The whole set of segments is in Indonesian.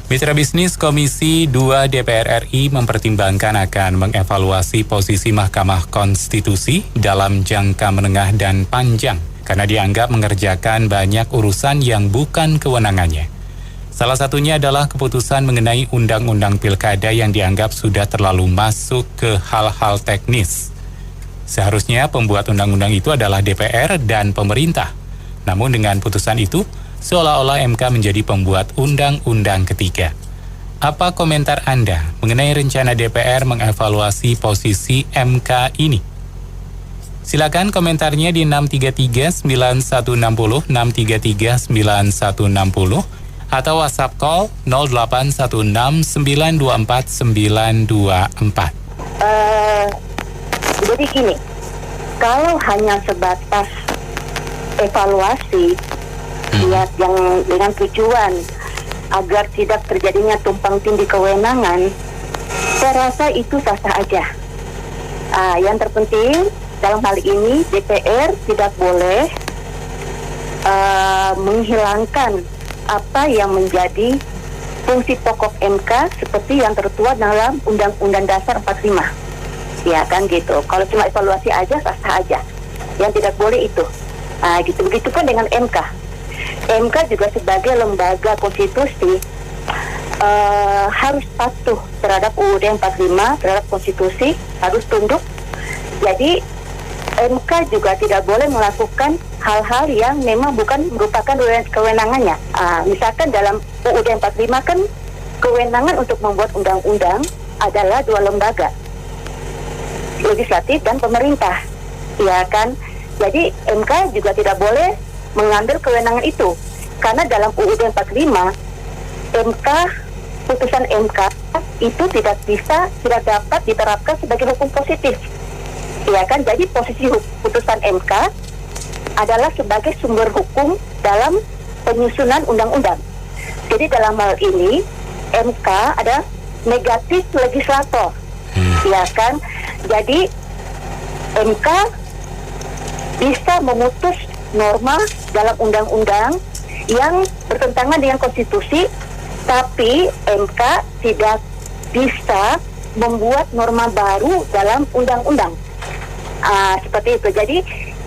Mitra bisnis Komisi 2 DPR RI mempertimbangkan akan mengevaluasi posisi Mahkamah Konstitusi dalam jangka menengah dan panjang karena dianggap mengerjakan banyak urusan yang bukan kewenangannya. Salah satunya adalah keputusan mengenai Undang-Undang Pilkada yang dianggap sudah terlalu masuk ke hal-hal teknis. Seharusnya pembuat undang-undang itu adalah DPR dan pemerintah. Namun dengan putusan itu, seolah-olah MK menjadi pembuat undang-undang ketiga. Apa komentar Anda mengenai rencana DPR mengevaluasi posisi MK ini? Silakan komentarnya di 633-9160, 633-9160, atau WhatsApp call 0816-924-924. Jadi gini, kalau hanya sebatas evaluasi, yang dengan tujuan agar tidak terjadinya tumpang tindih kewenangan, saya rasa itu sah-sah aja. Yang terpenting dalam hal ini DPR tidak boleh menghilangkan apa yang menjadi fungsi pokok MK seperti yang tertuang dalam Undang-Undang Dasar 45. Ya kan gitu. Kalau cuma evaluasi aja sah-sah aja. Yang tidak boleh itu. Gitu. Begitu pun dengan MK. MK juga sebagai lembaga konstitusi harus patuh terhadap UUD 45, terhadap konstitusi, harus tunduk. Jadi MK juga tidak boleh melakukan hal-hal yang memang bukan merupakan kewenangannya. Misalkan dalam UUD 45 kan kewenangan untuk membuat undang-undang adalah dua lembaga, legislatif dan pemerintah, ya kan? Jadi MK juga tidak boleh mengambil kewenangan itu, karena dalam UUD 45 putusan MK itu tidak dapat diterapkan sebagai hukum positif, ya kan? Jadi posisi putusan MK adalah sebagai sumber hukum dalam penyusunan undang-undang. Jadi dalam hal ini MK ada negatif legislator, ya kan? Jadi MK bisa memutus norma dalam undang-undang yang bertentangan dengan konstitusi, tapi MK tidak bisa membuat norma baru dalam undang-undang. Seperti itu. Jadi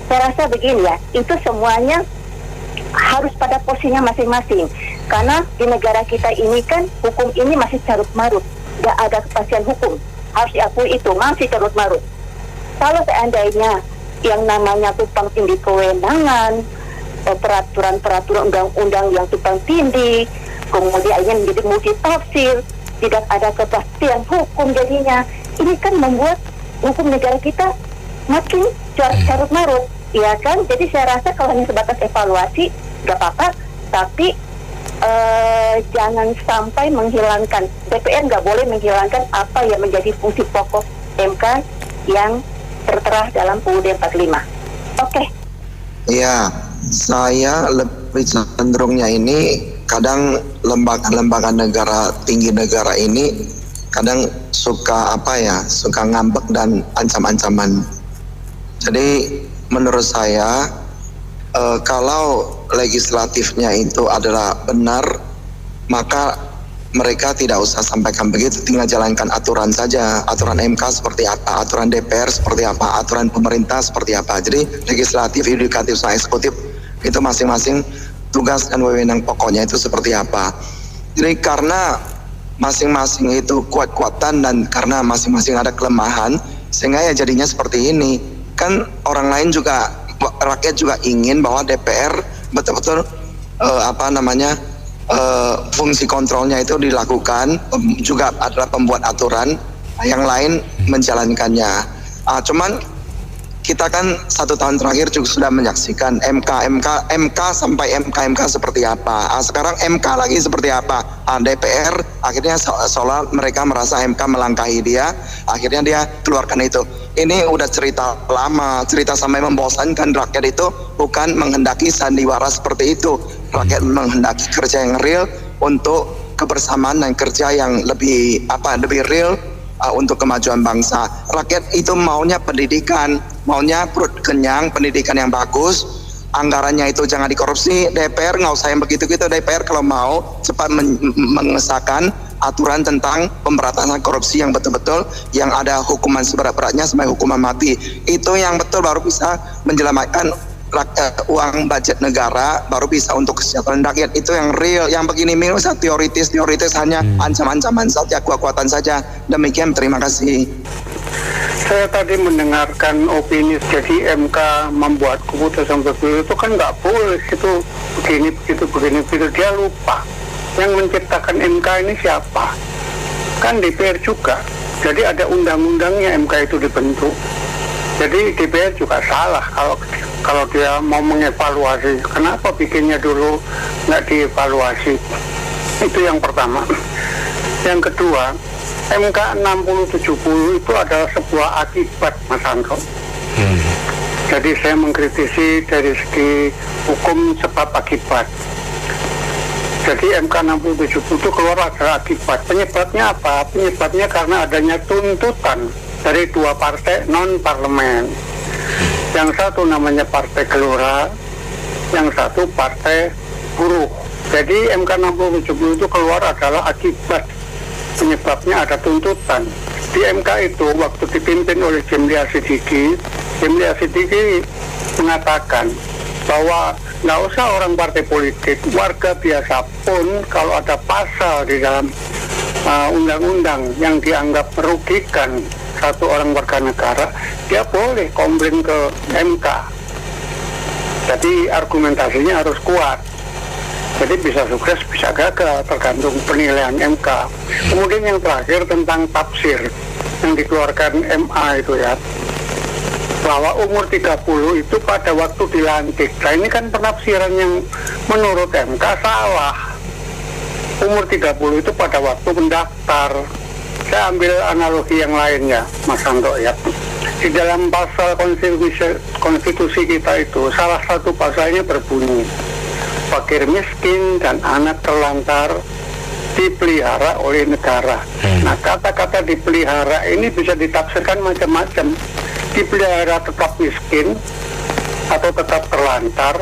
saya rasa begini ya, itu semuanya harus pada posisinya masing-masing. Karena di negara kita ini kan hukum ini masih carut-marut, tidak ada kepastian hukum. Harus diakui itu masih carut-marut. Kalau seandainya yang namanya tumpang tindih kewenangan, peraturan-peraturan undang-undang yang tumpang tindih, kemudian ingin menjadi multitafsir, tidak ada kepastian hukum jadinya, ini kan membuat hukum negara kita makin carut-marut, ya kan? Jadi saya rasa kalau hanya sebatas evaluasi nggak apa-apa, tapi jangan sampai menghilangkan, DPR nggak boleh menghilangkan apa yang menjadi fungsi pokok MK yang tertera dalam UUD 45. Oke. Ya, saya lebih cenderungnya ini kadang lembaga-lembaga negara, tinggi negara ini kadang suka ngambek dan ancam-ancaman. Jadi menurut saya kalau legislatifnya itu adalah benar, maka mereka tidak usah sampaikan begitu, tinggal jalankan aturan saja. Aturan MK seperti apa, aturan DPR seperti apa, aturan pemerintah seperti apa. Jadi legislatif, yudikatif, sama eksekutif itu masing-masing tugas dan wewenang pokoknya itu seperti apa. Jadi karena masing-masing itu kuat-kuatan dan karena masing-masing ada kelemahan, sehingga ya jadinya seperti ini. Kan orang lain juga, rakyat juga ingin bahwa DPR betul-betul fungsi kontrolnya itu dilakukan, juga adalah pembuat aturan, yang lain menjalankannya. Cuman kita kan 1 tahun terakhir juga sudah menyaksikan MK sampai MK seperti apa. Sekarang MK lagi seperti apa. DPR akhirnya seolah mereka merasa MK melangkahi dia, akhirnya dia keluarkan itu. Ini udah cerita lama, cerita sampai membosankan. Rakyat itu bukan menghendaki sandiwara seperti itu. Rakyat menghendaki kerja yang real untuk kebersamaan dan kerja yang lebih real untuk kemajuan bangsa. Rakyat itu maunya pendidikan, maunya perut kenyang, pendidikan yang bagus, anggarannya itu jangan dikorupsi. DPR nggak usah yang begitu-gitu. DPR kalau mau cepat mengesahkan aturan tentang pemberantasan korupsi yang betul-betul yang ada hukuman seberat-beratnya sampai hukuman mati. Itu yang betul baru bisa menyelamatkan uang budget negara, baru bisa untuk kesejahteraan rakyat. Itu yang real. Yang begini minus teoritis hanya ancam-ancaman saja, kuat-kuatan saja. Demikian, terima kasih. Saya tadi mendengarkan opini, jadi MK membuat keputusan begitu itu kan nggak boleh, itu begini begitu. Dia lupa yang menciptakan MK ini siapa, kan DPR juga. Jadi ada undang-undangnya MK itu dibentuk. Jadi DPR juga salah kalau dia mau mengevaluasi. Kenapa bikinnya dulu nggak dievaluasi? Itu yang pertama. Yang kedua, MK 6070 itu adalah sebuah akibat, Mas Anto. Jadi saya mengkritisi dari segi hukum sebab akibat. Jadi MK 6070 itu keluar adalah akibat. Penyebabnya apa? Penyebabnya karena adanya tuntutan dari dua partai non-parlemen. Yang satu namanya Partai Gelora, yang satu Partai Buruh. Jadi MK 6070 itu keluar adalah akibat. Penyebabnya ada tuntutan. Di MK itu waktu dipimpin oleh Jimli Asidiki mengatakan bahwa nggak usah orang partai politik, warga biasa pun kalau ada pasal di dalam undang-undang yang dianggap merugikan satu orang warga negara, dia boleh komplain ke MK. Jadi argumentasinya harus kuat. Jadi bisa sukses, bisa gagal, tergantung penilaian MK. Kemudian yang terakhir tentang tafsir yang dikeluarkan MA itu ya, bahwa umur 30 itu pada waktu dilantik. Nah ini kan penafsiran yang menurut MK salah. Umur 30 itu pada waktu mendaftar. Saya ambil analogi yang lainnya, Mas Anto ya. Di dalam pasal konstitusi kita itu, salah satu pasalnya berbunyi, fakir miskin dan anak terlantar dipelihara oleh negara. Nah, kata-kata dipelihara ini bisa ditafsirkan macam-macam. Dipelihara tetap miskin atau tetap terlantar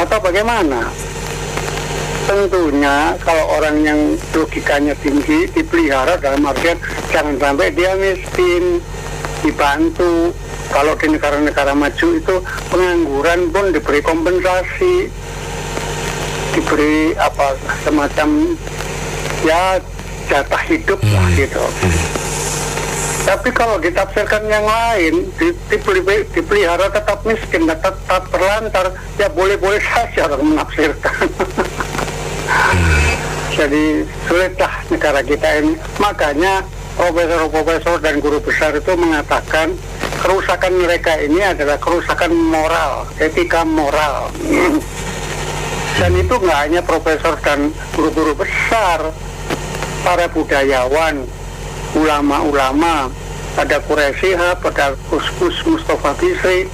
atau bagaimana? Tentunya kalau orang yang logikanya tinggi dipelihara dalam artian jangan sampai dia miskin, dibantu. Kalau di negara-negara maju itu pengangguran pun diberi kompensasi, diberi apa semacam ya jatah hidup lah gitu. Tapi kalau ditafsirkan yang lain, dipelihara tetap miskin, tetap terlantar, ya boleh-boleh saja orang menafsirkan. Jadi sulitlah negara kita ini. Makanya profesor-profesor dan guru besar itu mengatakan kerusakan mereka ini adalah kerusakan moral, etika moral. Dan itu nggak hanya profesor dan guru-guru besar, para budayawan, ulama-ulama, ada Quraish Shihab, ada Gus Mustafa Bisri,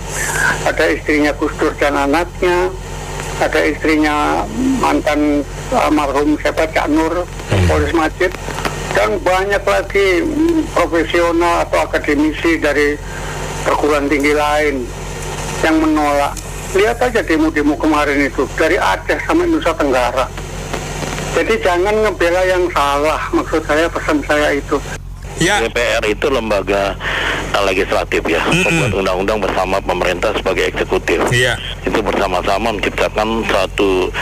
ada istrinya Gus Dur dan anaknya, ada istrinya mantan almarhum Cak Nur, Polis Majid, dan banyak lagi profesional atau akademisi dari perguruan tinggi lain yang menolak. Lihat aja demo-demo kemarin itu, dari Aceh sampai Nusa Tenggara. Jadi jangan ngebela yang salah, maksud saya, pesan saya itu. Ya. DPR itu lembaga legislatif ya, pembuat undang-undang bersama pemerintah sebagai eksekutif. Iya. Itu bersama-sama menciptakan satu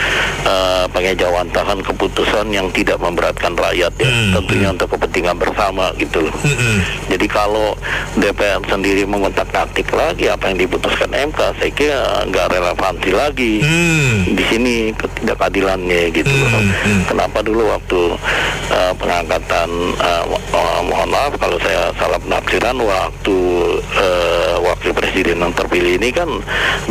pengejawantahan keputusan yang tidak memberatkan rakyat ya, tentunya untuk kepentingan bersama gitu loh. Jadi kalau DPR sendiri mengotak-atik lagi apa yang diputuskan MK, saya kira nggak relevansi lagi di sini ketidakadilannya gitu loh. Kenapa dulu waktu pengangkatan mohon maaf kalau saya salah penafsiran, waktu wakil presiden yang terpilih ini kan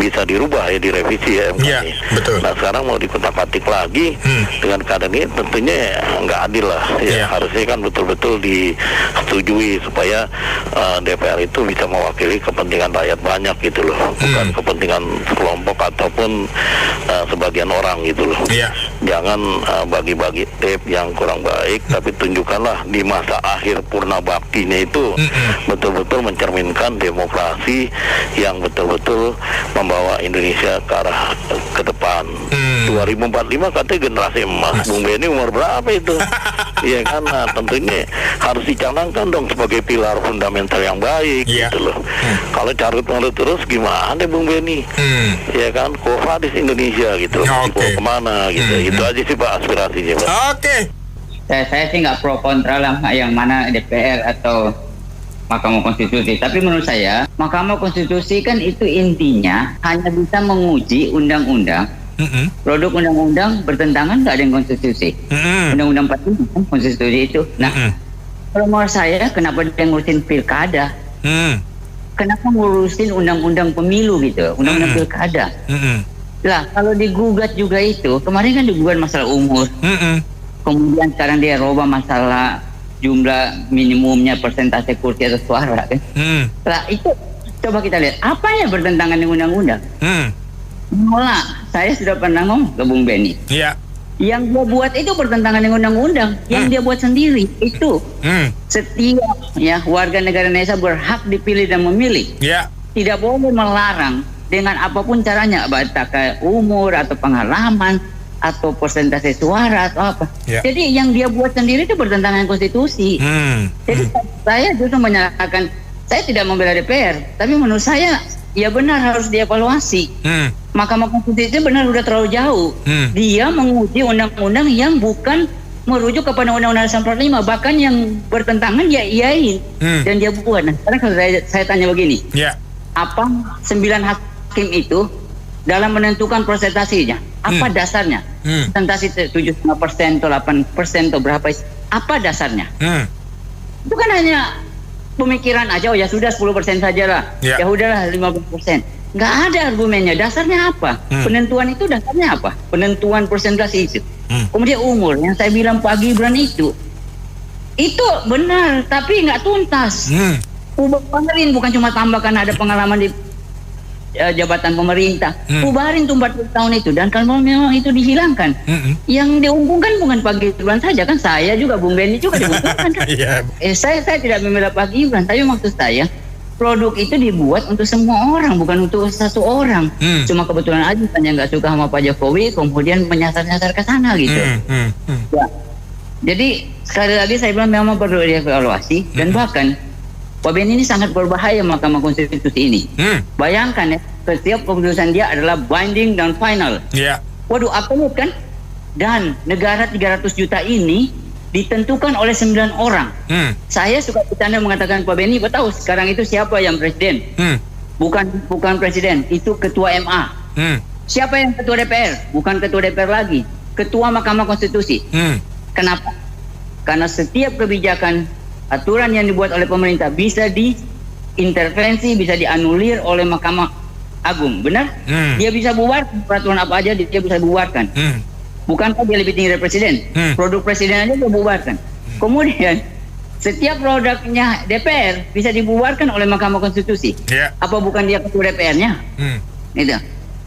bisa dirubah ya, direvisi ya MK. Iya, betul. Nah sekarang mau dikotak-atik lagi dengan keadaan ini tentunya nggak adil lah ya. Harusnya kan betul-betul disetujui supaya DPR itu bisa mewakili kepentingan rakyat banyak gitu loh, bukan kepentingan kelompok ataupun sebagian orang gitu loh. Iya. jangan bagi-bagi tape yang kurang baik, tapi tunjukkanlah di masa akhir purna baktinya itu betul-betul mencerminkan demokrasi yang betul-betul membawa Indonesia ke arah ke depan. 2045 katanya generasi emas. Bung Benny umur berapa itu? Iya kan, nah, tentunya harus dicanangkan dong sebagai pilar fundamental yang baik gitu loh. Kalau carut-marut terus gimana Bung Benny? Ya kan, Hadis Indonesia gitu, dibawa kemana gitu. Itu aja sih Pak aspirasinya Pak. Oke. Saya sih nggak pro kontra lah yang mana DPR atau Mahkamah Konstitusi. Tapi menurut saya Mahkamah Konstitusi kan itu intinya hanya bisa menguji undang-undang. Produk undang-undang bertentangan nggak dengan konstitusi. Undang-undang 45 kan konstitusi itu. Nah, kalau menurut saya kenapa dia ngurusin pilkada? Kenapa ngurusin undang-undang pemilu gitu, undang-undang pilkada? Lah kalau digugat juga itu, kemarin kan digugat masalah umur. Kemudian sekarang dia robah masalah jumlah minimumnya persentase kursi atau suara kan. Lah itu coba kita lihat apa yang bertentangan dengan undang-undang. Mulai saya sudah pernah ngomong ke Bung Benny. Iya. Yang dia buat itu bertentangan dengan undang-undang. Yang dia buat sendiri itu setiap warga negara Indonesia berhak dipilih dan memilih. Iya. Tidak boleh melarang dengan apapun caranya, baik umur atau pengalaman atau persentase suara atau apa. Ya. Jadi yang dia buat sendiri itu bertentangan dengan konstitusi. Jadi saya justru menyatakan saya tidak membela DPR, tapi menurut saya ya benar harus dievaluasi. Mahkamah Konstitusi benar udah terlalu jauh. Dia menguji undang-undang yang bukan merujuk kepada Undang-Undang 45, bahkan yang bertentangan dia iyain dan dia buat. Nah, sekarang kalau saya tanya begini, apa 9 hakim itu dalam menentukan presentasinya? Apa dasarnya? Presentasi 75% atau 8% atau berapa? Apa dasarnya? Itu kan hanya pemikiran aja, oh ya sudah 10% saja lah. Ya udahlah 15%. Nggak ada argumennya. Dasarnya apa? Penentuan itu dasarnya apa? Penentuan persentase itu. Kemudian umur yang saya bilang Pak Gibran itu benar, tapi nggak tuntas. Ubahin bukan cuma tambahkan ada pengalaman di jabatan pemerintah. Ubahin tuh 40 tahun itu, dan kalau memang itu dihilangkan, yang diuntungkan bukan Pak Gibran saja kan, saya juga, Bung Benny juga diuntungkan kan. Saya tidak membela Pak Gibran, tapi maksud saya produk itu dibuat untuk semua orang, bukan untuk satu orang. Cuma kebetulan aja saya nggak suka sama Pak Jokowi, kemudian menyasar-nyasar ke sana gitu. Ya. Jadi sekali lagi saya bilang memang perlu dievaluasi, dan bahkan Pak Benny ini sangat berbahaya Mahkamah Konstitusi ini. Bayangkan ya, setiap keputusan dia adalah binding dan final. Waduh, absolut kan? Dan negara 300 juta ini ditentukan oleh 9 orang. Saya suka bercanda mengatakan Pak Benny, tahu sekarang itu siapa yang presiden? Bukan presiden, itu ketua MA. Siapa yang ketua DPR? Bukan ketua DPR lagi, ketua Mahkamah Konstitusi. Kenapa? Karena setiap kebijakan aturan yang dibuat oleh pemerintah bisa diintervensi, bisa dianulir oleh Mahkamah Agung, benar? Dia bisa bubar peraturan apa aja, dia bisa bubarkan. Bukankah dia lebih tinggi dari presiden? Produk presiden aja dia bubarkan. Kemudian setiap produknya DPR bisa dibubarkan oleh Mahkamah Konstitusi. Apa bukan dia ketua DPR-nya? Itu.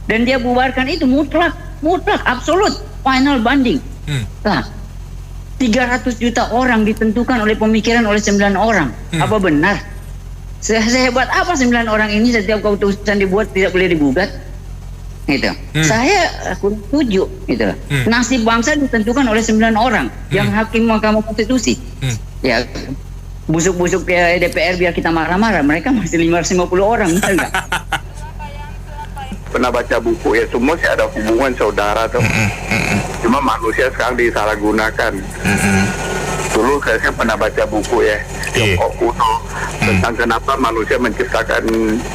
Dan dia bubarkan itu mutlak, absolut, final banding. Nah, 300 juta orang ditentukan oleh pemikiran oleh 9 orang. Apa benar? Sehebat apa 9 orang ini setiap keputusan dibuat tidak boleh digugat? Gitu. Saya kurang setuju gitu. Nasib bangsa ditentukan oleh 9 orang yang hakim Mahkamah Konstitusi. Ya, busuk-busuk DPR biar kita marah-marah, mereka masih 550 orang, betul nggak? Pernah baca buku ya, semua sih ada hubungan saudara tuh. Cuma manusia sekarang disalahgunakan. Dulu saya pernah baca buku ya, Tiongkok kuno, tentang kenapa manusia menciptakan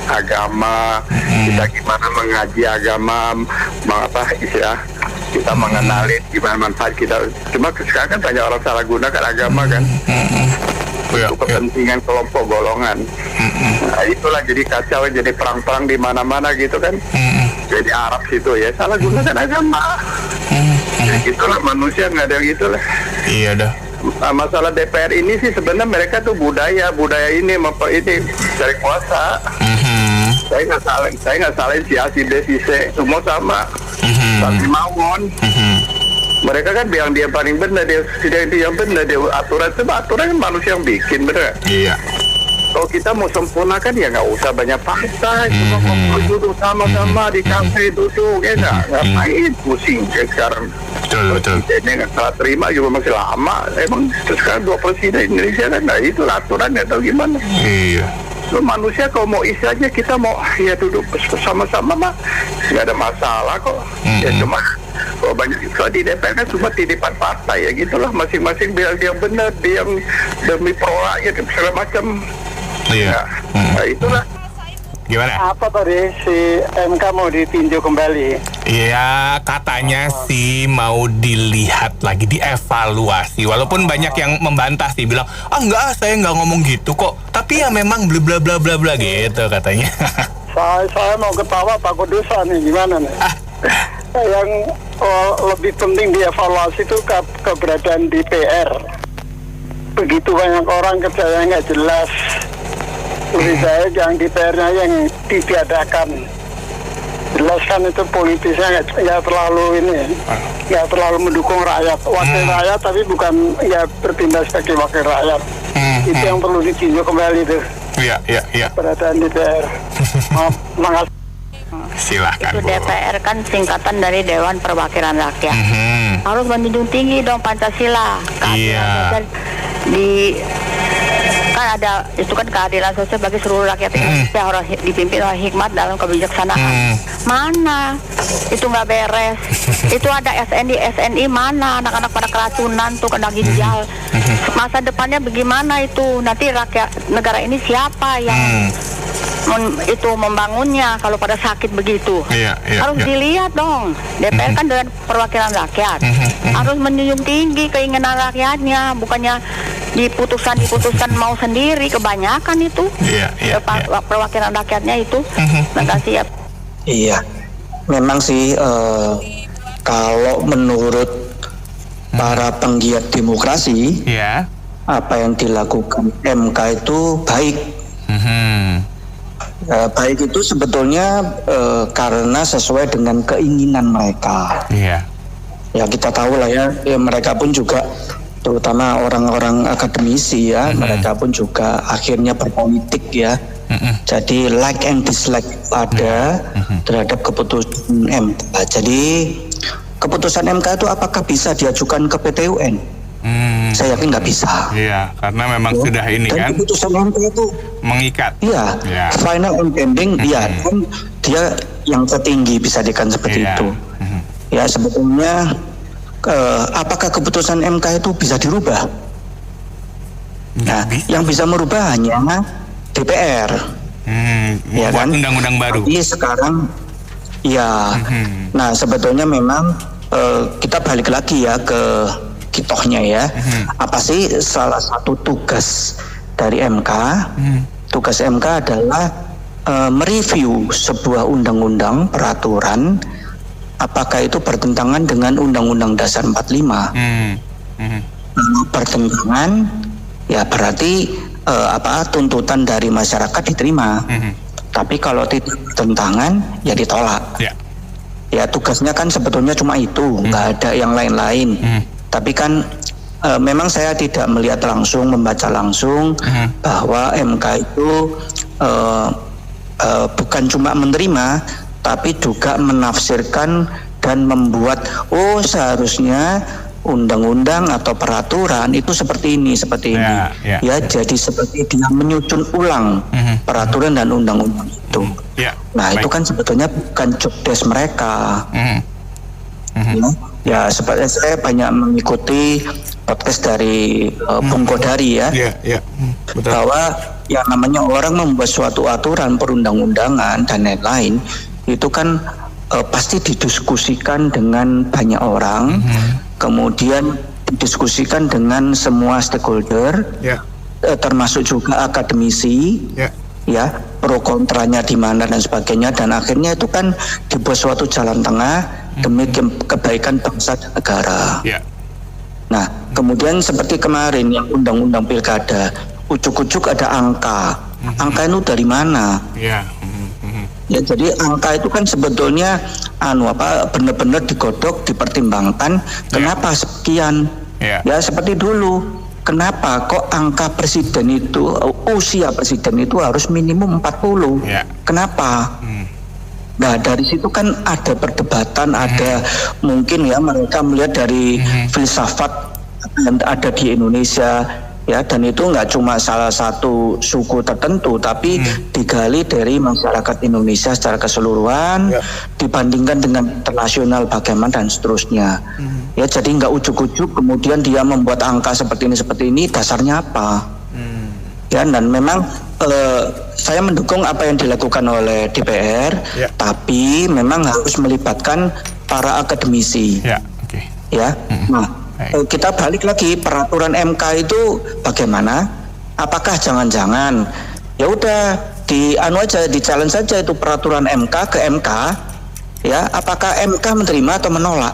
agama, kita gimana mengaji agama, kita mengenali gimana manfaat kita. Cuma sekarang kan banyak orang salah gunakan agama kan, untuk kepentingan kelompok golongan. Nah, itulah jadi kacau, jadi perang-perang di mana-mana gitu kan. Jadi Arab situ ya salah gunakan agama. Ya gitulah manusia, nggak ada yang gitulah. Iya dah. Nah, masalah DPR ini sih sebenarnya mereka tuh budaya ini cari kuasa. Saya nggak salahin si A, si B, si C, semua sama. Tapi mawon. Mereka kan bilang dia paling benar, dia tidak itu yang benar, dia aturan kan manusia yang bikin, benar. Iya. Kalau kita mau sempurnakan ya nggak usah banyak fakta, cuma ngobrol duduk sama-sama di kafe duduk, ya ngapain pusing kayak sekarang. Betul. Ini nggak salah terima juga masih lama. Emang sekarang 2 presiden Indonesia kan, nah itu aturannya atau gimana? Iya. Lo manusia kalau mau isi aja kita mau ya duduk bersama-sama mah nggak ada masalah kok. Ya cuma kalau banyak di DPR kan cuma titipan partai ya gitulah, masing-masing biar dia benar, dia yang demi pro rakyat segala macam. Iya. Nah itulah. Gimana? Apa tadi si MK mau ditinjau kembali? Iya, katanya sih mau dilihat lagi, dievaluasi. Walaupun banyak yang membantah sih, bilang, enggak, saya nggak ngomong gitu kok. Tapi ya memang bla bla bla bla gitu katanya. Saya mau ketawa Pak Kudusan nih, gimana nih? Yang lebih penting dievaluasi itu keberadaan DPR. Begitu banyak orang kerjanya nggak jelas. Lebih baik yang DPR-nya yang ditiadakan. Jelas kan itu politisnya nggak terlalu nggak terlalu mendukung rakyat, wakil rakyat, tapi bukan ya bertindak sebagai wakil rakyat. Itu yang perlu ditinjau kembali tuh. Iya. Keberadaan DPR. Maaf, makasih. Silahkan. Itu DPR kan singkatan dari Dewan Perwakilan Rakyat. Harus menjunjung tinggi dong Pancasila. Iya. Kan ada itu kan keadilan sosial bagi seluruh rakyat Indonesia, harus dipimpin oleh hikmat dalam kebijaksanaan. Mana itu nggak beres. Itu ada SNI mana, anak-anak pada keracunan tuh, kena ginjal. Masa depannya bagaimana itu? Nanti rakyat negara ini siapa yang itu membangunnya kalau pada sakit begitu? Harus dilihat dong. DPR kan dengan perwakilan rakyat, harus menjunjung tinggi keinginan rakyatnya, bukannya diputuskan mau sendiri, kebanyakan itu. Perwakilan rakyatnya itu. Terima kasih ya. Iya, memang sih kalau menurut para penggiat demokrasi, apa yang dilakukan MK itu baik. Baik itu sebetulnya karena sesuai dengan keinginan mereka. Ya kita tahu lah ya, mereka pun juga, terutama orang-orang akademisi ya, mereka pun juga akhirnya berpolitik ya. Jadi like and dislike ada terhadap keputusan MK. Jadi keputusan MK itu apakah bisa diajukan ke PT UN? Saya yakin nggak bisa. Iya, karena memang sudah ini dan kan. Keputusan MK itu mengikat. Iya, final and pending. Iya, kan dia yang tertinggi bisa dikatakan seperti itu. Ya sebetulnya apakah keputusan MK itu bisa dirubah? Nah, yang bisa merubah hanya DPR. Ya kan? Undang-undang baru. Tapi sekarang, ya. Nah, sebetulnya memang kita balik lagi ya ke kitohnya ya. Apa sih salah satu tugas dari MK? Tugas MK adalah mereview sebuah undang-undang, peraturan, apakah itu bertentangan dengan Undang-Undang Dasar 45. Bertentangan, ya berarti tuntutan dari masyarakat diterima. Tapi kalau tidak bertentangan, ya ditolak. Ya tugasnya kan sebetulnya cuma itu, nggak ada yang lain-lain. Tapi kan memang saya tidak melihat langsung, membaca langsung bahwa MK itu bukan cuma menerima, tapi juga menafsirkan dan membuat seharusnya undang-undang atau peraturan itu seperti ini. Ya jadi seperti dia menyusun ulang peraturan dan undang-undang itu. Nah itu kan sebetulnya bukan job desk mereka. Ya seperti saya banyak mengikuti podcast dari Bung Kodari ya, bahwa yang namanya orang membuat suatu aturan perundang-undangan dan lain-lain itu kan pasti didiskusikan dengan banyak orang, kemudian didiskusikan dengan semua stakeholder, termasuk juga akademisi, ya pro kontranya di mana dan sebagainya, dan akhirnya itu kan dibuat suatu jalan tengah demi kebaikan bangsa dan negara. Nah, kemudian seperti kemarin yang undang-undang pilkada, ujuk-ujuk ada angka. Angka itu dari mana? Ya, jadi angka itu kan sebetulnya benar-benar digodok, dipertimbangkan. Kenapa sekian? Ya, seperti dulu. Kenapa kok angka presiden itu, usia presiden itu harus minimum 40? Kenapa? Nah, dari situ kan ada perdebatan, ada mungkin ya mereka melihat dari filsafat yang ada di Indonesia. Ya, dan itu nggak cuma salah satu suku tertentu, tapi digali dari masyarakat Indonesia secara keseluruhan, dibandingkan dengan internasional bagaimana dan seterusnya. Ya, jadi nggak ujuk-ujuk kemudian dia membuat angka seperti ini, dasarnya apa? Ya, dan memang saya mendukung apa yang dilakukan oleh DPR, tapi memang harus melibatkan para akademisi. Ya, nah. Kita balik lagi, peraturan MK itu bagaimana? Apakah jangan-jangan ya udah di challenge saja itu peraturan MK ke MK, ya, apakah MK menerima atau menolak?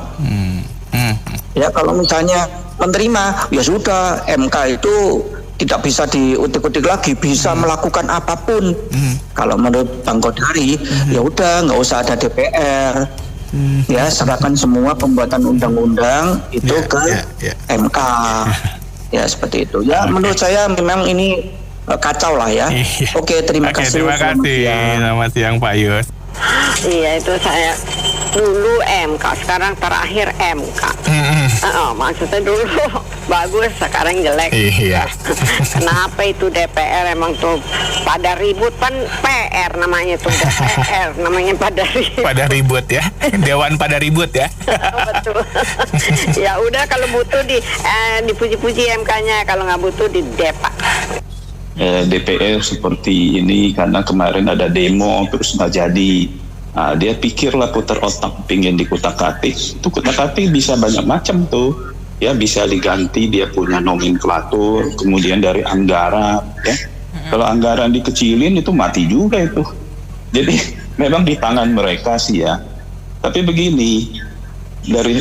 Ya, kalau misalnya menerima, ya sudah, MK itu tidak bisa diutik-utik lagi, bisa melakukan apapun. Kalau menurut Bang Kodari, ya udah, nggak usah ada DPR. Ya, serahkan semua pembuatan undang-undang itu ke MK. Ya, seperti itu. Ya, menurut saya memang ini kacau lah ya. Oke, terima kasih. Terima kasih. Selamat siang Pak Yus. Iya, itu saya dulu MK, sekarang terakhir MK. Maksudnya dulu bagus, sekarang jelek. Iya. Kenapa itu DPR emang tuh pada ribut, kan PR namanya tuh DPR, namanya pada ribut. Pada ribut ya, Dewan pada ribut ya. Betul. Ya udah, kalau butuh dipuji-puji MK-nya, kalau nggak butuh di depak. DPR seperti ini karena kemarin ada demo terus nggak jadi. Dia pikirlah putar otak, pingin dikutak-atik. Itu kutak-atik bisa banyak macam tuh. Ya, bisa diganti, dia punya nomenklatur, kemudian dari anggaran. Ya. Kalau anggaran dikecilin itu mati juga itu. Jadi memang di tangan mereka sih ya. Tapi begini, dari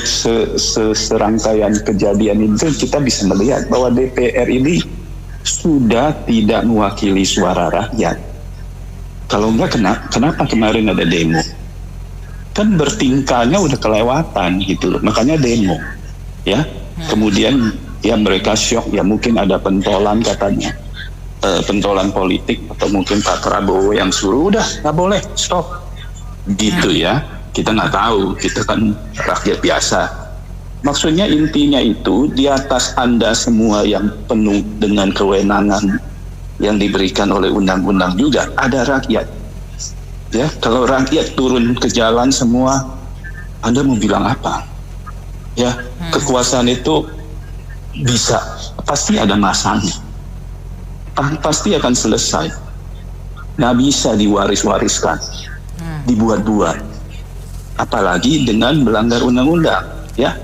serangkaian kejadian itu kita bisa melihat bahwa DPR ini sudah tidak mewakili suara rakyat. Kalau enggak, kenapa kemarin ada demo? Kan bertingkahnya udah kelewatan gitu loh, makanya demo. Ya, kemudian ya mereka syok, ya mungkin ada pentolan katanya, pentolan politik, atau mungkin Pak Prabowo yang suruh udah nggak boleh, stop. Gitu ya, kita nggak tahu, kita kan rakyat biasa. Maksudnya intinya itu di atas Anda semua yang penuh dengan kewenangan yang diberikan oleh undang-undang juga ada rakyat. Ya, kalau rakyat turun ke jalan semua, Anda mau bilang apa? Ya, kekuasaan itu bisa, pasti ada masanya. Pasti akan selesai. Nggak bisa diwaris-wariskan, dibuat-buat. Apalagi dengan melanggar undang-undang, ya.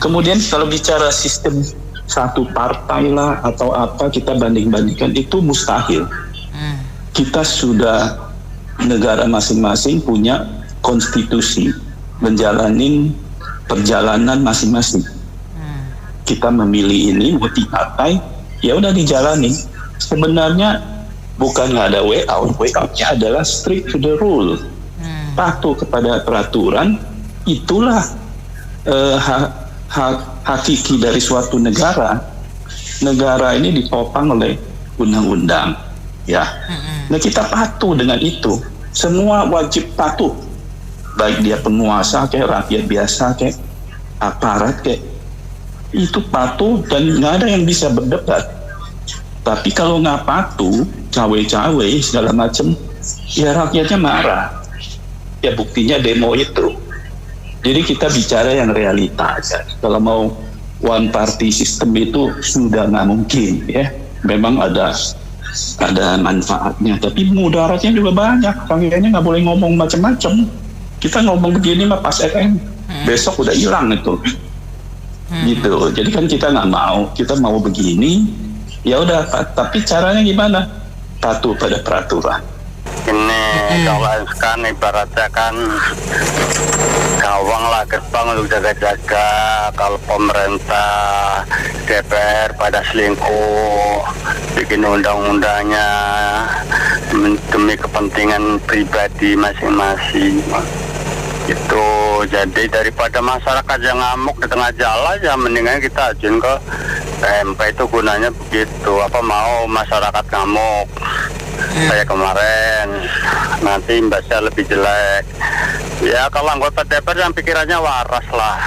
Kemudian kalau bicara sistem satu partai lah atau apa, kita banding-bandingkan, itu mustahil. Kita sudah, negara masing-masing punya konstitusi, menjalani perjalanan masing-masing. Kita memilih ini multi partai, ya udah dijalani. Sebenarnya bukan nggak ada way outnya adalah strict to the rule, patuh kepada peraturan. Itulah hakiki dari suatu negara. Negara ini ditopang oleh undang-undang, ya. Nah, kita patuh dengan itu. Semua wajib patuh, baik dia penguasa kayak rakyat biasa kayak aparat kayak, itu patuh dan nggak ada yang bisa berdebat. Tapi kalau nggak patuh, cawe-cawe segala macam, ya rakyatnya marah. Ya buktinya demo itu. Jadi kita bicara yang realita aja. Kalau mau one party system itu sudah nggak mungkin, ya. Memang ada manfaatnya, tapi mudaratnya juga banyak. Kayaknya nggak boleh ngomong macam-macam. Kita ngomong begini mah pas FM, besok udah hilang itu. Gitu. Jadi kan kita nggak mau. Kita mau begini, ya udah. Tapi caranya gimana? Patuh pada peraturan. Ini kalau kan ibaratnya kan gawang lah, gerbang untuk jaga-jaga kalau pemerintah DPR pada selingkuh bikin undang-undangnya demi kepentingan pribadi masing-masing. Itu jadi daripada masyarakat yang ngamuk di tengah jalan, ya mendingan kita ajuin ke MK. Itu gunanya begitu, apa mau masyarakat ngamuk kayak kemarin, nanti imbasnya lebih jelek. Ya kalau anggota DPR yang pikirannya waras lah,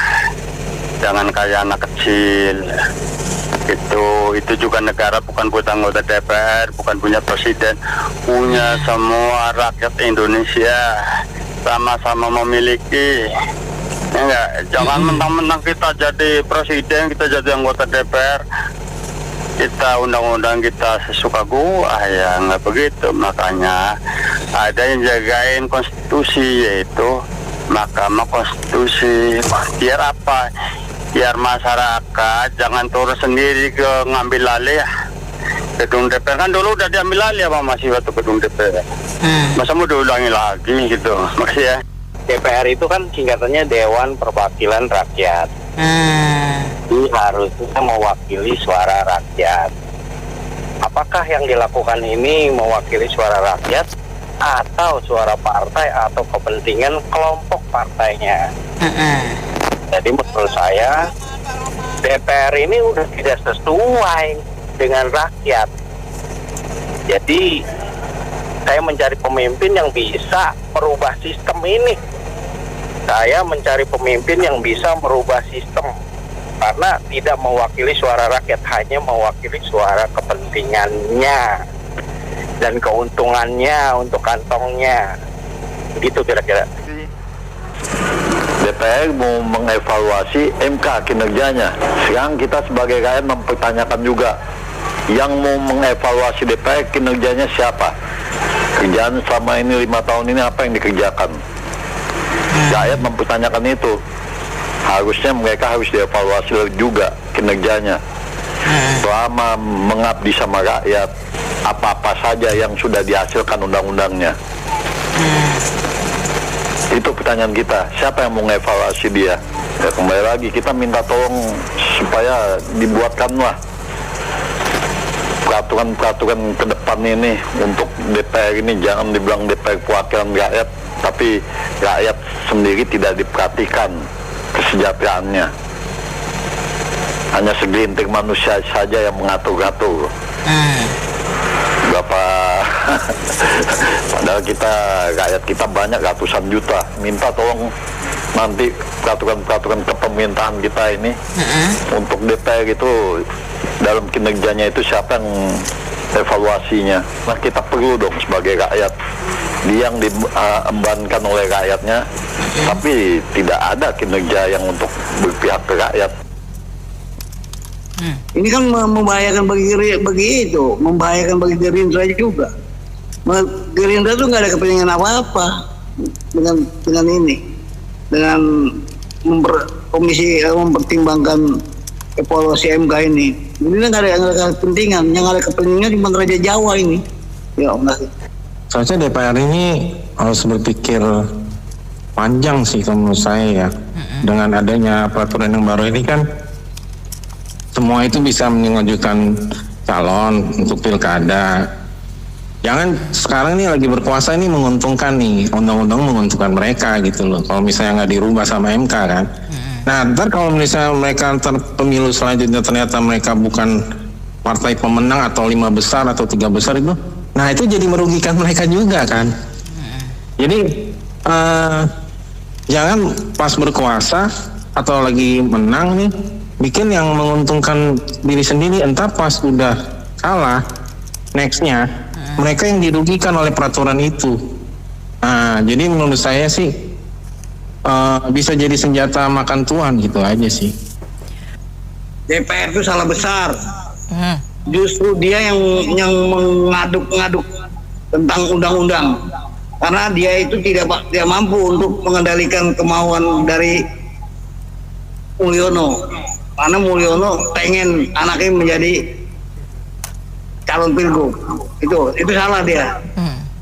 jangan kayak anak kecil. Itu juga negara bukan buat anggota DPR, bukan punya presiden, punya semua rakyat Indonesia sama-sama memiliki. Ya enggak, jangan mentang-mentang kita jadi presiden, kita jadi anggota DPR, kita undang-undang kita sesuka gua, ya nggak begitu. Makanya ada yang jagain konstitusi, yaitu Mahkamah Konstitusi. Biar apa? Biar masyarakat jangan turun sendiri ke ngambil alih gedung DPR. Kan dulu udah diambil alih sama masih waktu gedung DPR. Masa mau diulangi lagi gitu? Makasih ya. DPR itu kan singkatannya Dewan Perwakilan Rakyat. Ini harusnya mewakili suara rakyat. Apakah yang dilakukan ini mewakili suara rakyat atau suara partai atau kepentingan kelompok partainya? Jadi menurut saya DPR ini udah tidak sesuai dengan rakyat. Jadi saya mencari pemimpin yang bisa merubah sistem ini. Saya mencari pemimpin yang bisa merubah sistem, karena tidak mewakili suara rakyat, hanya mewakili suara kepentingannya dan keuntungannya untuk kantongnya. Begitu kira-kira. DPR mau mengevaluasi MK kinerjanya. Sekarang kita sebagai rakyat mempertanyakan juga, yang mau mengevaluasi DPR kinerjanya siapa? Kerjaan selama ini 5 tahun ini apa yang dikerjakan? Rakyat mempertanyakan itu. Harusnya mereka harus dievaluasi juga kinerjanya. Selama mengabdi sama rakyat, apa-apa saja yang sudah dihasilkan undang-undangnya. Itu pertanyaan kita, siapa yang mau mengevaluasi dia? Ya kembali lagi, kita minta tolong supaya dibuatkanlah peraturan-peraturan ke depan ini untuk DPR ini. Jangan dibilang DPR perwakilan rakyat, tapi rakyat sendiri tidak diperhatikan kesejahteraannya. Hanya segelintir manusia saja yang mengatur-atur. Padahal rakyat kita banyak, ratusan juta. Minta tolong nanti peraturan-peraturan kepemerintahan kita ini untuk DPR itu dalam kinerjanya itu siapa yang evaluasinya. Nah kita perlu dong sebagai rakyat, dia yang diembankan oleh rakyatnya, tapi tidak ada kinerja yang untuk berpihak ke rakyat. Ini kan membahayakan membahayakan bagi Gerindra juga. Gerindra tuh nggak ada kepentingan apa-apa dengan ini, dengan komisi mempertimbangkan evaluasi MK ini. Gerindra nggak ada kepentingan, yang ada kepentingan cuma Raja Jawa ini. Ya Allah. Soalnya DPR ini harus berpikir panjang sih kalau menurut saya ya. Dengan adanya peraturan yang baru ini kan semua itu bisa mengajukan calon untuk pilkada. Jangan sekarang ini lagi berkuasa ini menguntungkan nih, undang-undang menguntungkan mereka gitu loh. Kalau misalnya nggak dirubah sama MK kan. Nah ntar kalau misalnya mereka ntar pemilu selanjutnya ternyata mereka bukan partai pemenang atau 5 besar atau 3 besar itu, nah itu jadi merugikan mereka juga kan. Jadi jangan pas berkuasa atau lagi menang nih bikin yang menguntungkan diri sendiri, entah pas udah kalah nextnya mereka yang dirugikan oleh peraturan itu. Nah jadi menurut saya sih bisa jadi senjata makan tuan gitu aja sih. DPR itu salah besar. Justru dia yang mengaduk-ngaduk tentang undang-undang, karena dia itu tidak mampu untuk mengendalikan kemauan dari Mulyono. Karena Mulyono pengen anaknya menjadi calon pilgub. Itu salah dia.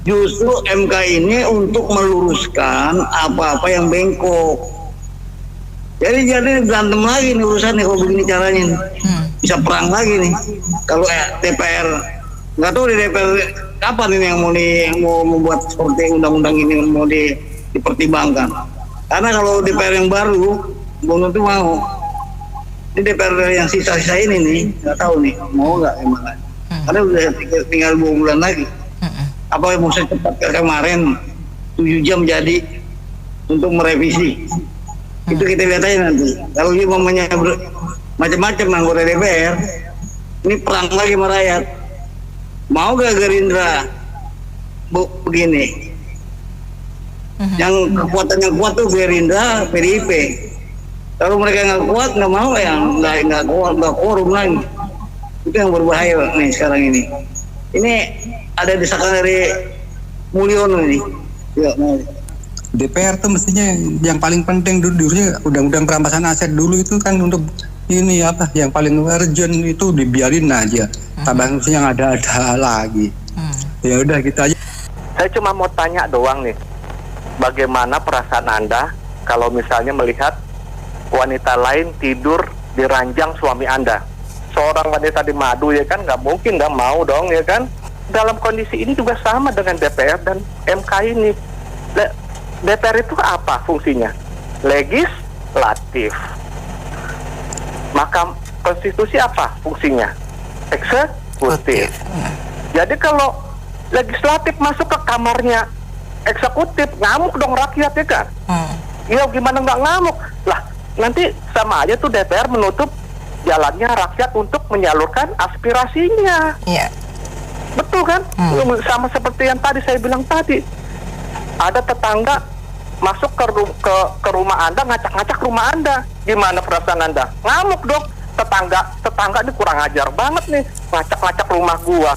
Justru MK ini untuk meluruskan apa-apa yang bengkok. Jadi berantem lagi nih urusannya kalau begini caranya nih. Bisa perang lagi nih. Kalau DPR nggak tahu di DPR kapan ini yang mau membuat seperti undang-undang ini mau dipertimbangkan. Karena kalau DPR yang baru belum tentu mau. Ini DPR yang sisa-sisa ini nih nggak tahu nih mau nggak gimana. Karena udah tinggal 2 bulan lagi. Apa yang mau saya cepat kemarin 7 jam jadi untuk merevisi. Itu kita lihat aja nanti. Kalau dia mamanya macam-macam anggota DPR, ini perang lagi sama rakyat. Mau gak Gerindra begini? Yang kekuatan yang kuat tuh Gerindra, PDIP. Kalau mereka nggak kuat, nggak mau ya, nggak quorum lagi. Itu yang berbahaya nih sekarang ini. Ini ada desakan dari Mulyono ini. Ya, DPR tuh mestinya yang paling penting dulunya undang-undang perampasan aset dulu itu kan untuk ini apa yang paling urgent itu dibiarin aja. Tambah yang ada lagi. Ya udah kita aja. Saya cuma mau tanya doang nih. Bagaimana perasaan Anda kalau misalnya melihat wanita lain tidur di ranjang suami Anda? Seorang wanita di Madu ya kan nggak mungkin nggak mau dong ya kan? Dalam kondisi ini juga sama dengan DPR dan MK ini. DPR itu apa fungsinya? Legislatif. Mahkamah Konstitusi apa fungsinya? Eksekutif. Jadi kalau legislatif masuk ke kamarnya eksekutif, ngamuk dong rakyat ya kan? Ya gimana nggak ngamuk? Lah nanti sama aja tuh DPR menutup jalannya rakyat untuk menyalurkan aspirasinya. Iya. Betul kan? Sama seperti yang tadi saya bilang tadi. Ada tetangga masuk ke rumah Anda, ngacak-ngacak rumah Anda. Gimana perasaan Anda? Ngamuk dong. Tetangga ini kurang ajar banget nih, ngacak-ngacak rumah gua.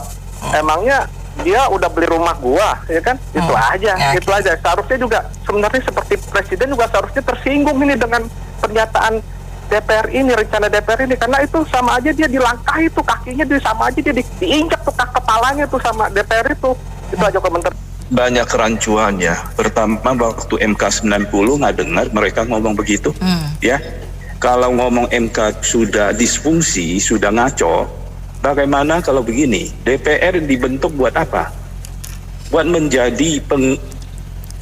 Emangnya dia udah beli rumah gua, ya kan? Itu aja, itu aja. Seharusnya juga sebenarnya seperti presiden juga seharusnya tersinggung ini dengan pernyataan DPR ini, rencana DPR ini, karena itu sama aja dia dilangkahi tuh kakinya, dia sama aja dia diinjak tuh kepalanya tuh sama DPR itu. Itu aja komentar. Banyak kerancuannya. Pertama waktu MK 90 nggak dengar mereka ngomong begitu, ya. Kalau ngomong MK sudah disfungsi, sudah ngaco, bagaimana kalau begini? DPR dibentuk buat apa? Buat menjadi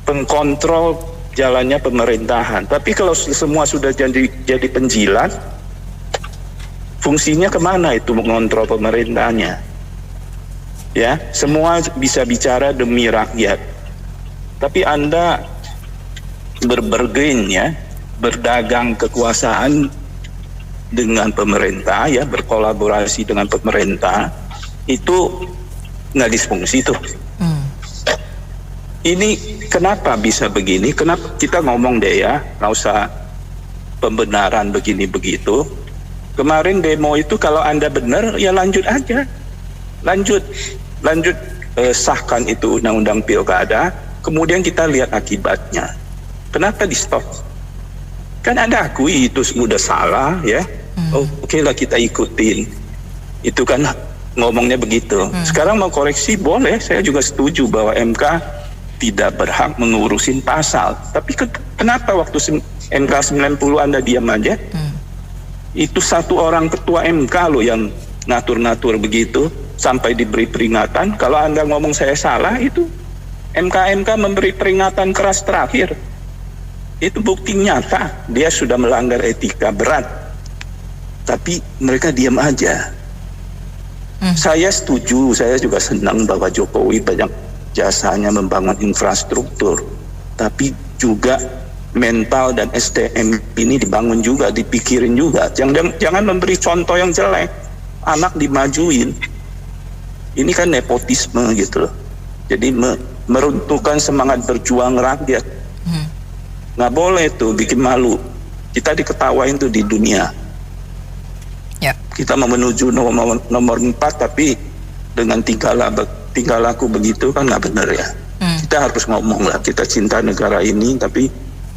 pengkontrol jalannya pemerintahan. Tapi kalau semua sudah jadi penjilat, fungsinya kemana itu mengontrol pemerintahnya? Ya, semua bisa bicara demi rakyat. Tapi Anda berbergain ya, berdagang kekuasaan dengan pemerintah ya, berkolaborasi dengan pemerintah, itu nggak disfungsi tuh. Ini kenapa bisa begini? Kenapa kita ngomong deh ya, nggak usah pembenaran begini begitu. Kemarin demo itu kalau Anda benar ya lanjut aja, lanjut sahkan itu undang-undang pilkada, kemudian kita lihat akibatnya. Kenapa di stop? Kan Anda akui itu sudah salah ya. Oke lah kita ikutin. Itu kan ngomongnya begitu. Sekarang mau koreksi boleh, saya juga setuju bahwa MK tidak berhak mengurusin pasal. Tapi kenapa waktu MK 90 Anda diam aja? Itu satu orang ketua MK loh yang ngatur-ngatur begitu sampai diberi peringatan. Kalau Anda ngomong saya salah, itu MK memberi peringatan keras terakhir. Itu bukti nyata dia sudah melanggar etika berat. Tapi mereka diam aja. Saya setuju, saya juga senang bahwa Jokowi banyak jasanya membangun infrastruktur. Tapi juga mental dan SDM ini dibangun juga, dipikirin juga. Jangan memberi contoh yang jelek. Anak dimajuin. Ini kan nepotisme gitu loh. Jadi meruntuhkan semangat berjuang rakyat. Nggak boleh tuh, bikin malu. Kita diketawain tuh di dunia. Kita mau menuju nomor 4 tapi dengan tingkah laku begitu kan nggak benar ya. Kita harus ngomong lah, kita cinta negara ini, tapi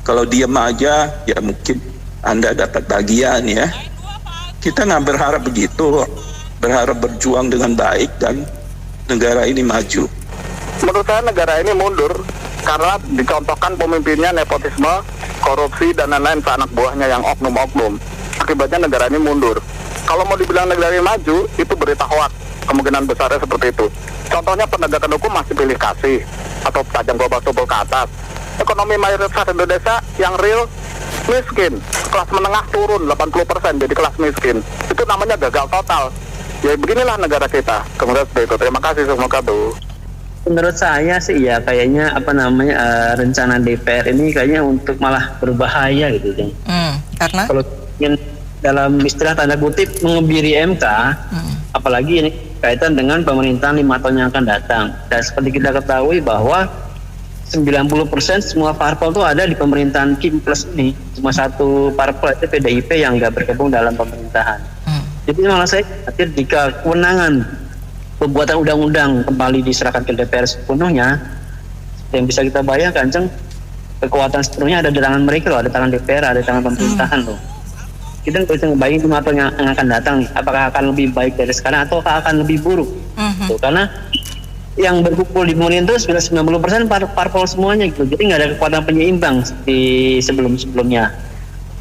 kalau diam aja ya mungkin Anda dapat bagian ya. Kita nggak berharap begitu, berharap berjuang dengan baik dan negara ini maju. Menurut saya negara ini mundur karena dicontohkan pemimpinnya nepotisme, korupsi dan lain-lain anak buahnya yang oknum-oknum. Akibatnya negara ini mundur. Kalau mau dibilang negara ini maju, itu berita hoax. Kemungkinan besarnya seperti itu. Contohnya penegakan hukum masih pilih kasih atau tajam global tubel ke atas. Ekonomi mayoritas Indonesia yang real miskin. Kelas menengah turun 80% jadi kelas miskin. Itu namanya gagal total. Ya beginilah negara kita. Kemudian seperti itu. Terima kasih, semoga Bu. Menurut saya sih ya kayaknya rencana DPR ini kayaknya untuk malah berbahaya gitu Jeng. Karena kalau ingin dalam istilah tanda kutip mengebiri MK, apalagi ini kaitan dengan pemerintahan 5 tahun yang akan datang. Dan seperti kita ketahui bahwa 90% semua parpol itu ada di pemerintahan Kim Plus ini. Cuma satu parpol itu PDIP yang nggak bergabung dalam pemerintahan. Jadi malah saya khawatir jika kewenangan pembuatan undang-undang kembali diserahkan ke DPR sepenuhnya, yang bisa kita bayangkan, kekuatan sepenuhnya ada di tangan mereka loh, ada di tangan DPR, ada di tangan pemerintahan loh. Kita nggak bisa ngebayangin 5 tahun yang akan datang nih, apakah akan lebih baik dari sekarang atau akan lebih buruk. Tuh, karena yang berkumpul di pemerintah itu sudah 90% parpol semuanya gitu, jadi nggak ada kekuatan penyeimbang seperti sebelum-sebelumnya.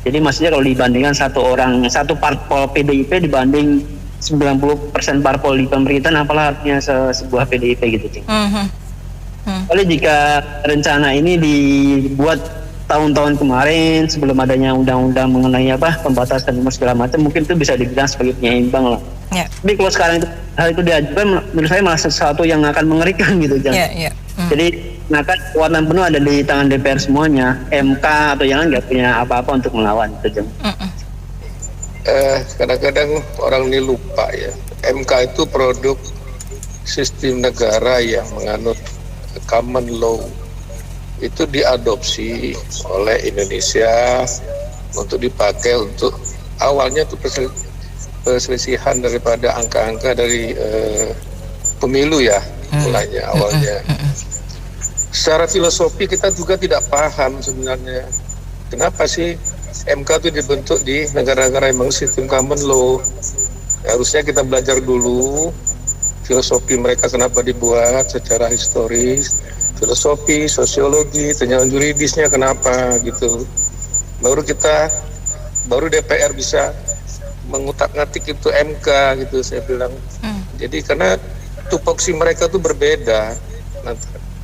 Jadi maksudnya kalau dibandingkan satu parpol PDIP dibanding 90% parpol di pemerintahan, apalah artinya sebuah PDIP gitu, Cing. Oleh jika rencana ini dibuat tahun-tahun kemarin sebelum adanya undang-undang mengenai pembatasan umur segala macam, mungkin itu bisa dibilang sebagai penyeimbang lah. Tapi kalau sekarang hal itu diajukan, menurut saya malah sesuatu yang akan mengerikan gitu, Jang. Jadi maka kekuatan penuh ada di tangan DPR semuanya, MK atau yang lain nggak punya apa-apa untuk melawan itu, Jang. Kadang-kadang orang ini lupa ya, MK itu produk sistem negara yang menganut common law. Itu diadopsi oleh Indonesia untuk dipakai untuk awalnya itu perselisihan daripada angka-angka dari pemilu ya, mulanya awalnya. Secara filosofi kita juga tidak paham sebenarnya kenapa sih MK itu dibentuk di negara-negara yang sistem common law. Harusnya kita belajar dulu filosofi mereka kenapa dibuat secara historis, filosofi, sosiologi, tentang juridisnya kenapa gitu. Baru DPR bisa mengutak-ngatik itu MK gitu saya bilang. Jadi karena tupoksi mereka tuh berbeda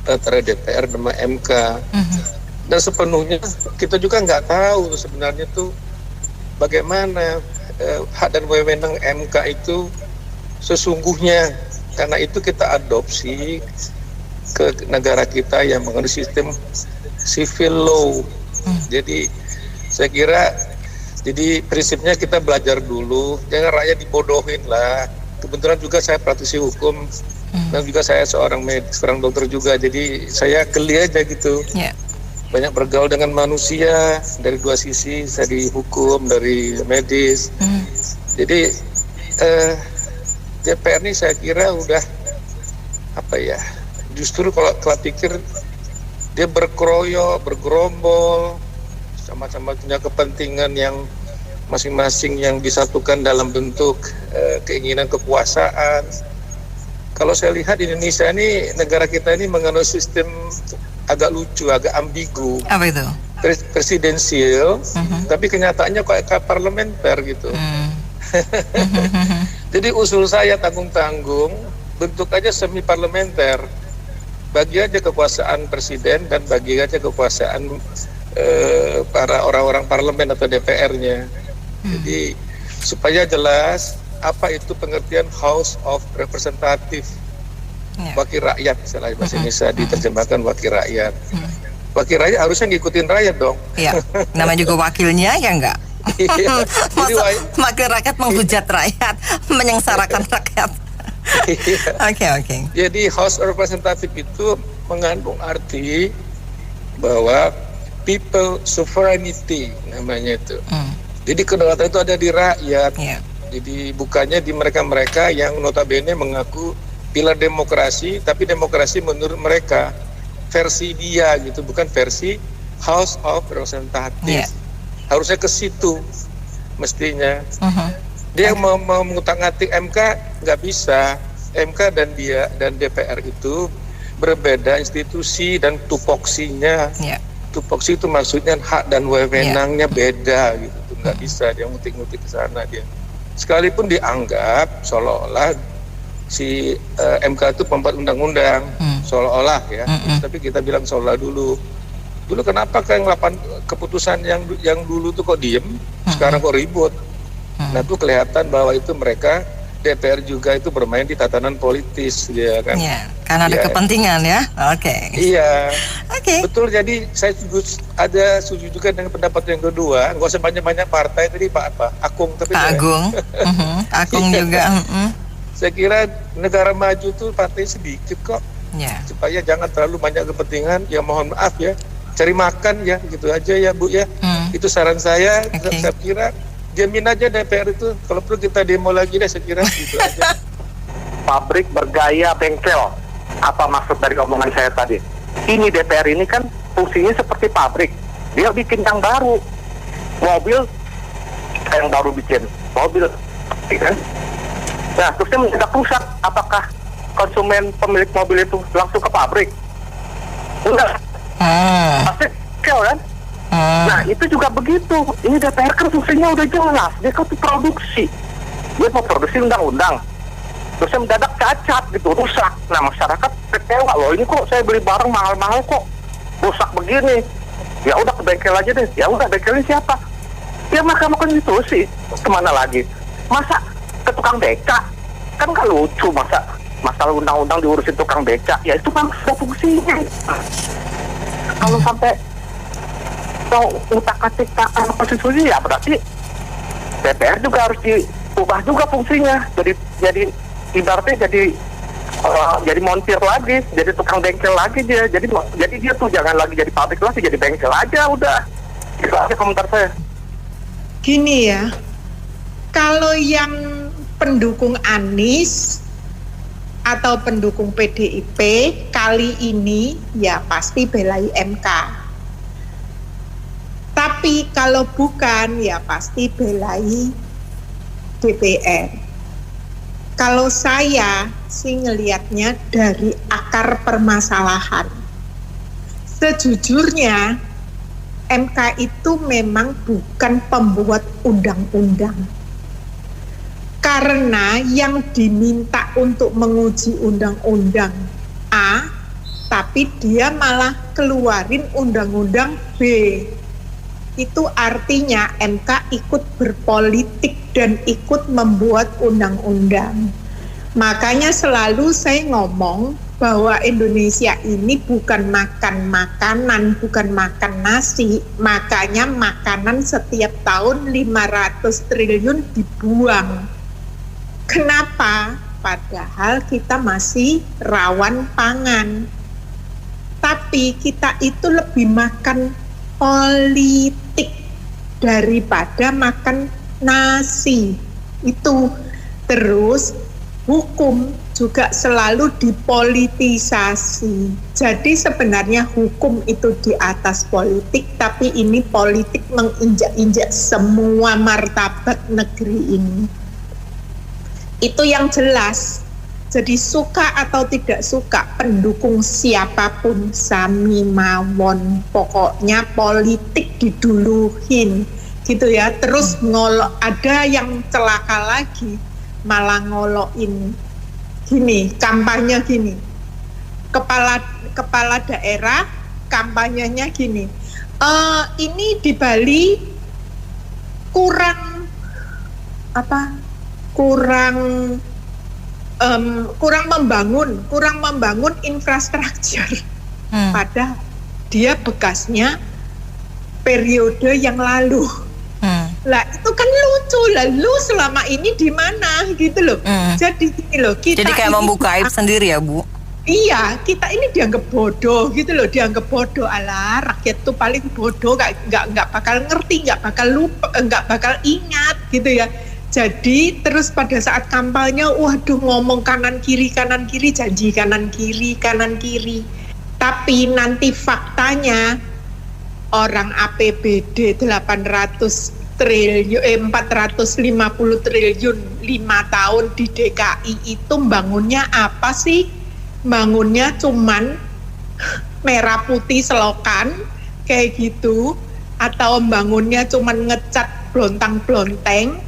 antara DPR sama MK. Dan sepenuhnya kita juga nggak tahu sebenarnya tuh bagaimana hak dan wewenang MK itu sesungguhnya, karena itu kita adopsi ke negara kita yang mengenai sistem civil law. Jadi saya kira prinsipnya kita belajar dulu, jangan rakyat dibodohin lah. Kebetulan juga saya praktisi hukum dan juga saya seorang dokter juga, jadi saya geli aja gitu. Banyak bergaul dengan manusia dari dua sisi, dari hukum, dari medis. Jadi DPR ini saya kira udah justru kalau pikir dia berkeroyok, bergerombol, sama-sama punya kepentingan yang masing-masing yang disatukan dalam bentuk keinginan kekuasaan. Kalau saya lihat Indonesia ini, negara kita ini menganut sistem agak lucu, agak ambigu. Apa itu? Presidensial, tapi kenyataannya kayak parlementer gitu. Jadi usul saya tanggung-tanggung, bentuk aja semi parlementer. Bagi aja kekuasaan presiden dan bagi aja kekuasaan para orang-orang parlemen atau DPR-nya. Jadi supaya jelas apa itu pengertian House of Representative, wakil rakyat, misalnya bahasa Indonesia diterjemahkan wakil rakyat. Wakil rakyat harusnya ngikutin rakyat dong. Iya, namanya juga wakilnya ya enggak? Wakil rakyat menghujat rakyat, menyengsarakan rakyat. Oke. Jadi House of Representative itu mengandung arti bahwa people sovereignty namanya itu. Jadi kedaulatan itu ada di rakyat. Jadi bukannya di mereka-mereka yang notabene mengaku pilar demokrasi, tapi demokrasi menurut mereka versi dia gitu, bukan versi House of Representative. Harusnya ke situ mestinya. Dia mau mengutak-ngatik MK nggak bisa. MK dan DPR itu berbeda institusi dan tupoksinya. Tupoksi itu maksudnya hak dan wewenangnya beda gitu, nggak bisa dia ngutik-ngutik ke sana dia. Sekalipun dianggap seolah-olah si MK itu pembuat undang-undang, seolah-olah ya, tapi kita bilang seolah dulu kenapa kan 8 keputusan yang dulu tuh kok diem, sekarang kok ribut. Nah itu kelihatan bahwa itu mereka DPR juga itu bermain di tatanan politis ya kan. Iya, karena ada kepentingan ya. Oke. Iya. Betul, jadi saya setuju juga dengan pendapat yang kedua. Nggak usah banyak-banyak partai tadi Pak Akung tapi Pak Agung. Akung juga. Saya kira negara maju tuh partai sedikit kok. Supaya jangan terlalu banyak kepentingan. Ya mohon maaf ya, cari makan ya gitu aja ya Bu ya. Itu saran saya. Saya kira jamin aja DPR itu, kalau perlu kita demo lagi deh, saya kira gitu aja. Pabrik bergaya bengkel. Apa maksud dari omongan saya tadi? Ini DPR ini kan fungsinya seperti pabrik. Dia bikin yang baru. Mobil yang baru bikin. Mobil, kan? Nah, terusnya mendadak rusak. Apakah konsumen pemilik mobil itu langsung ke pabrik? Enggak. Pasti bengkel kan? Nah itu juga begitu. Ini DPR kan fungsinya udah jelas. Dia kan produksi. Dia mau produksi undang-undang. Terusnya mendadak cacat gitu, rusak. Nah masyarakat kecewa loh. Ini kok saya beli barang mahal-mahal kok rusak begini. Ya udah ke bengkel aja deh. Ya udah, bengkelnya siapa? Ya Mahkamah Konstitusi. Kemana lagi? Masa ke tukang beca? Kan gak lucu masa masalah undang-undang diurusin tukang beca. Ya itu kan sudah fungsinya. Kalau sampai mau utak-atik konstitusi ya berarti DPR juga harus diubah juga fungsinya. Jadi ibaratnya jadi montir lagi, jadi tukang bengkel lagi dia. Jadi dia tuh jangan lagi jadi pabrik lagi, jadi bengkel aja udah. Itu aja komentar saya. Gini ya, kalau yang pendukung Anies atau pendukung PDIP kali ini ya pasti belai MK. Tapi kalau bukan ya pasti belai DPR. Kalau saya sih ngelihatnya dari akar permasalahan. Sejujurnya MK itu memang bukan pembuat undang-undang. Karena yang diminta untuk menguji undang-undang A, tapi dia malah keluarin undang-undang B. Itu artinya MK ikut berpolitik dan ikut membuat undang-undang. Makanya selalu saya ngomong bahwa Indonesia ini bukan makan makanan, bukan makan nasi. Makanya makanan setiap tahun 500 triliun dibuang. Kenapa? Padahal kita masih rawan pangan. Tapi kita itu lebih makan politik daripada makan nasi. Itu terus hukum juga selalu dipolitisasi. Jadi sebenarnya hukum itu di atas politik, tapi ini politik menginjak-injak semua martabat negeri ini. Itu yang jelas. Jadi suka atau tidak suka pendukung siapapun sami mawon, pokoknya politik diduluhin gitu ya. Terus ngolok, ada yang celaka lagi malah ngolokin gini, kampanye gini, kepala daerah kampanyenya gini, ini di Bali kurang membangun infrastruktur. Padahal dia bekasnya periode yang lalu. Lah itu kan lucu, lalu selama ini di mana gitu loh. Jadi gini loh, kita jadi kayak membuka aib sendiri ya Bu. Iya, kita ini dianggap bodoh gitu loh, dianggap bodoh. Alah, rakyat tuh paling bodoh, nggak bakal ngerti, nggak bakal lupa, nggak bakal ingat gitu ya. Jadi terus pada saat kampanye, waduh ngomong kanan kiri, janji kanan kiri. Tapi nanti faktanya orang APBD 450 triliun 5 tahun di DKI itu bangunnya apa sih? Bangunnya cuman merah putih selokan, kayak gitu, atau membangunnya cuman ngecat blontang-blonteng,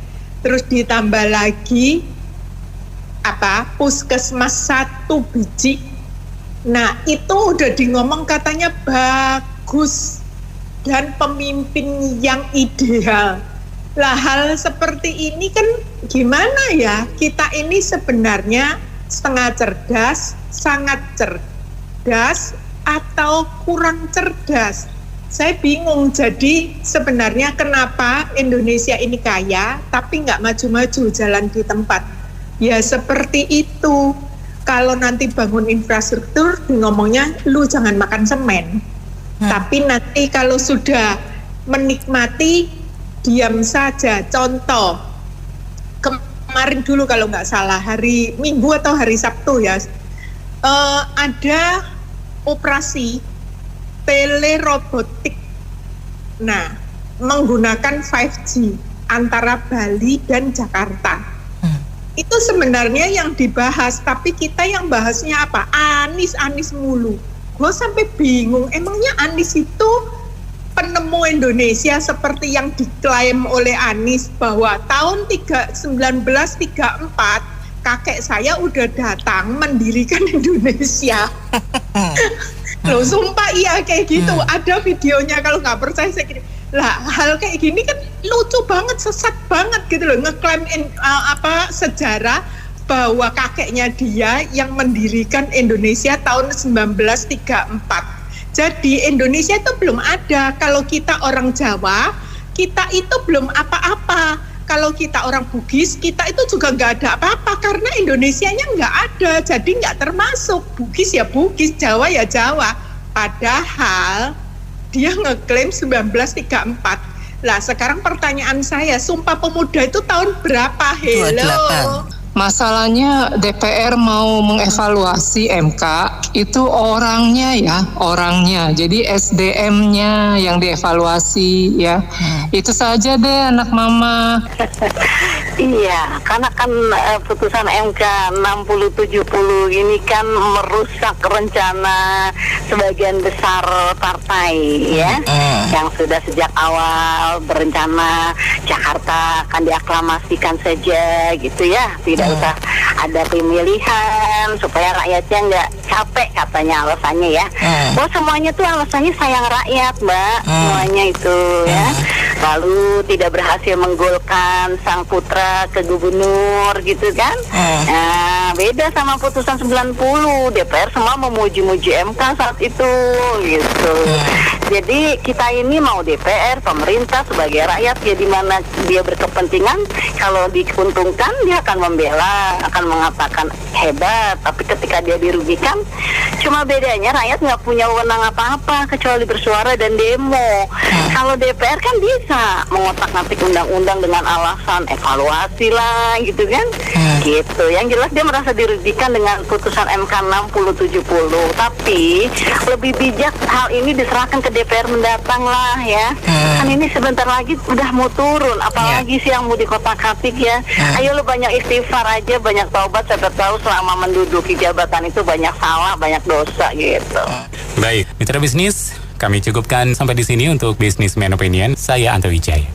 terus ditambah lagi puskesmas 1 biji. Nah itu udah ngomong katanya bagus dan pemimpin yang ideal. Lah hal seperti ini kan gimana ya, kita ini sebenarnya setengah cerdas, sangat cerdas, atau kurang cerdas. Saya bingung. Jadi sebenarnya kenapa Indonesia ini kaya tapi nggak maju-maju jalan di tempat. Ya seperti itu. Kalau nanti bangun infrastruktur, ngomongnya lu jangan makan semen. Tapi nanti kalau sudah menikmati, diam saja. Contoh, kemarin dulu kalau nggak salah, hari Minggu atau hari Sabtu ya, ada operasi telerobotik. Nah, menggunakan 5G antara Bali dan Jakarta. Itu sebenarnya yang dibahas, tapi kita yang bahasnya apa? Anies mulu. Gue sampai bingung, emangnya Anies itu penemu Indonesia seperti yang diklaim oleh Anies bahwa tahun 1934 kakek saya udah datang mendirikan Indonesia. Loh sumpah iya kayak gitu, ada videonya, kalau nggak percaya saya kirim. Lah hal kayak gini kan lucu banget, sesat banget gitu loh, ngeklaim sejarah bahwa kakeknya dia yang mendirikan Indonesia tahun 1934. Jadi Indonesia itu belum ada. Kalau kita orang Jawa, kita itu belum apa-apa. Kalau kita orang Bugis, kita itu juga nggak ada apa-apa karena Indonesianya nggak ada, jadi nggak termasuk. Bugis ya Bugis, Jawa ya Jawa. Padahal dia ngeklaim 1934. Lah sekarang pertanyaan saya, Sumpah Pemuda itu tahun berapa? Hello. Masalahnya DPR mau mengevaluasi MK itu orangnya. Jadi SDM-nya yang dievaluasi ya. Itu saja deh anak mama. Iya, karena kan putusan MK 60-70 ini kan merusak rencana sebagian besar partai ya, yang sudah sejak awal berencana Jakarta akan diaklamasikan saja gitu ya, tidak usah ada pemilihan supaya rakyatnya nggak capek katanya alasannya ya. Oh semuanya tuh alasannya sayang rakyat Mbak, semuanya itu ya. Lalu tidak berhasil menggolkan sang putra ke gubernur gitu kan. Nah beda sama putusan 90, DPR semua memuji-muji MK saat itu gitu. Jadi kita ini mau DPR, pemerintah sebagai rakyat ya, di mana dia berkepentingan, kalau diuntungkan dia akan membela, akan mengatakan hebat, tapi ketika dia dirugikan, cuma bedanya rakyat nggak punya wewenang apa-apa kecuali bersuara dan demo. Kalau DPR kan bisa mengotak-atik undang-undang dengan alasan evaluasi lah gitu kan. Gitu. Yang jelas dia merasa dirugikan dengan putusan MK 60-70. Tapi lebih bijak hal ini diserahkan ke DPR mendatang lah ya. Kan ini sebentar lagi udah mau turun, apalagi sih yang mau dikotak-atik ya. Ayo lu banyak istighfar aja, banyak taubat, siapa tahu selama menduduki jabatan itu banyak salah, banyak dosa gitu. Baik, mitra bisnis, kami cukupkan sampai di sini untuk Businessman Opinion. Saya Anto Wijaya.